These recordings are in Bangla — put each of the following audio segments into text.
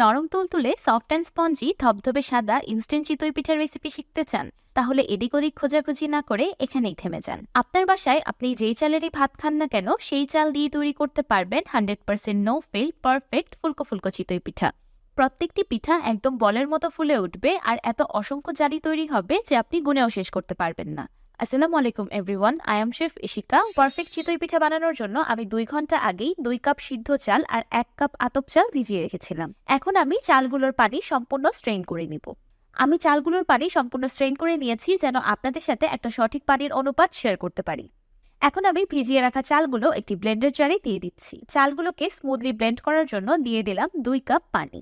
নরম তুলতুলে সফট অ্যান্ড স্পঞ্জি ধবধবে সাদা ইনস্ট্যান্ট চিতই পিঠার রেসিপি শিখতে চান? তাহলে এদিক ওদিক খোঁজাখুঁজি না করে এখানেই থেমে যান। আপনার বাসায় আপনি যেই চালেরই ভাত খান না কেন, সেই চাল দিয়ে তৈরি করতে পারবেন 100% নো ফেল পারফেক্ট ফুলকো ফুলকো চিতই পিঠা। প্রত্যেকটি পিঠা একদম বলের মতো ফুলে উঠবে আর এত অসংখ্য জালি তৈরি হবে যে আপনি গুনেও শেষ করতে পারবেন না। আসসালামু আলাইকুম everyone, I am chef Ishika. Perfect chitoi pitha বানানোর জন্য আমি 2 ঘন্টা আগেই 2 কাপ সিদ্ধ চাল আর 1 কাপ আতপ চাল ভিজিয়ে রেখেছিলাম। এখন আমি চালগুলোর পানি সম্পূর্ণ স্ট্রেইন করে নিব। আমি চালগুলোর পানি সম্পূর্ণ স্ট্রেইন করে নিয়েছি যেন আপনাদের সাথে একটা সঠিক পানির অনুপাত শেয়ার করতে পারি। এখন আমি ভিজিয়ে রাখা চালগুলো একটি ব্লেন্ডার জারে দিয়ে দিচ্ছি। চালগুলোকে স্মুথলি ব্লেন্ড করার জন্য দিয়ে দিলাম 2 কাপ পানি।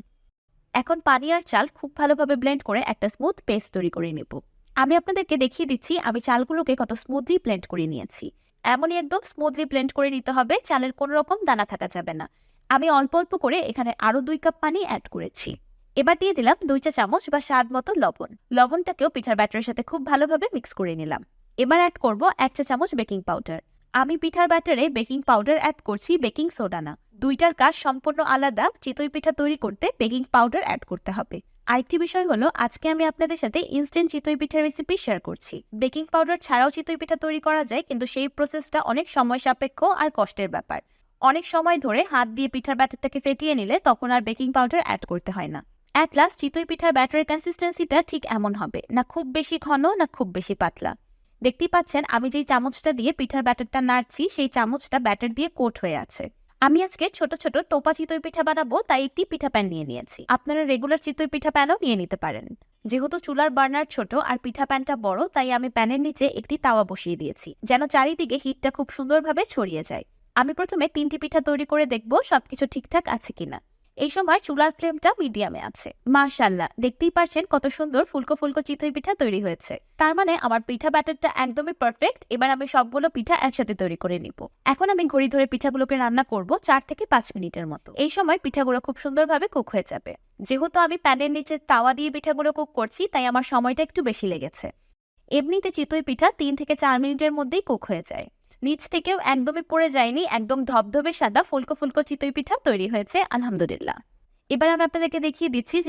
এখন পানি আর চাল খুব ভালোভাবে ব্লেন্ড করে একটা স্মুথ পেস্ট তৈরি করে নেব। আমি আপনাদেরকে দেখিয়ে দিচ্ছি আমি চালগুলোকে কত স্মুথলি ব্লেন্ড করে নিয়েছি। এমনই একদম স্মুথলি ব্লেন্ড করে নিতে হবে, চালের কোনো রকম দানা থাকা যাবে না। আমি অল্প অল্প করে এখানে আরো 2 কাপ পানি অ্যাড করেছি। এবার দিয়ে দিলাম 2 চা চামচ বা স্বাদ মতো লবণ। লবণটাকেও পিঠার ব্যাটারের সাথে খুব ভালোভাবে মিক্স করে নিলাম। এবার অ্যাড করব 1 চা চামচ বেকিং পাউডার। আমি পিঠার ব্যাটারে বেকিং পাউডার অ্যাড করছি, বেকিং সোডা না। দুইটার কাজ সম্পূর্ণ আলাদা। চিতই পিঠা তৈরি করতে বেকিং পাউডার অ্যাড করতে হবে। আরেকটি বিষয় হলো, আজকে আমি আপনাদের সাথে ইনস্ট্যান্ট চিতই পিঠার রেসিপি শেয়ার করছি। বেকিং পাউডার ছাড়াও চিতই পিঠা তৈরি করা যায়, কিন্তু সেই প্রসেসটা অনেক সময় সাপেক্ষ আর কষ্টের ব্যাপার। অনেক সময় ধরে হাত দিয়ে পিঠার ব্যাটারটাকে ফেটিয়ে নিলে তখন আর বেকিং পাউডার অ্যাড করতে হয় না। অ্যাট লাস্ট চিতই পিঠার ব্যাটারের কনসিস্টেন্সিটা ঠিক এমন হবে, না খুব বেশি ঘন না খুব বেশি পাতলা। দেখতেই পাচ্ছেন আমি যেই চামচটা দিয়ে পিঠার ব্যাটারটা নাড়ছি সেই চামচটা ব্যাটার দিয়ে কোট হয়ে আছে। আমি আজকে ছোট ছোট টোপা চিতই পিঠা বানাবো, তাই একটি পিঠা প্যান নিয়ে নিয়েছি। আপনারা রেগুলার চিতই পিঠা প্যানও নিয়ে নিতে পারেন। যেহেতু চুলার বার্নার ছোট আর পিঠা প্যানটা বড়, তাই আমি প্যানের নিচে একটি তাওয়া বসিয়ে দিয়েছি যেন চারিদিকে হিটটা খুব সুন্দরভাবে ছড়িয়ে যায়। আমি প্রথমে 3টি পিঠা তৈরি করে দেখব সবকিছু ঠিকঠাক আছে কিনা। এই সময় চুলার ফ্লেমটা মিডিয়ামে আছে। মাশাআল্লাহ, দেখতেই পারছেন কত সুন্দর ফুলকো ফুলকো চিতই পিঠা তৈরি হয়েছে। তার মানে আমার পিঠা ব্যাটারটা একদমই পারফেক্ট। এবার আমি সবগুলো পিঠা একসাথে তৈরি করে নিব। এখন আমি ঘড়ি ধরে পিঠাগুলোকে রান্না করব 4 থেকে 5 মিনিটের মতো। এই সময় পিঠাগুলো খুব সুন্দরভাবে কুক হয়ে যাবে। যেহেতু আমি প্যানের নিচে তাওয়া দিয়ে পিঠাগুলো কুক করছি, তাই আমার সময়টা একটু বেশি লেগেছে। এমনিতে চিতই পিঠা 3 থেকে 4 মিনিটের মধ্যেই কুক হয়ে যায়। নিচ থেকেও একদমই পড়ে যায়নি, একদম ধবধবে সাদা ফুলকো ফুলকো চিতই পিঠা তৈরি হয়েছে আলহামদুলিল্লাহ। এবার আমি আপনাদেরকে দেখিয়ে দিচ্ছি যে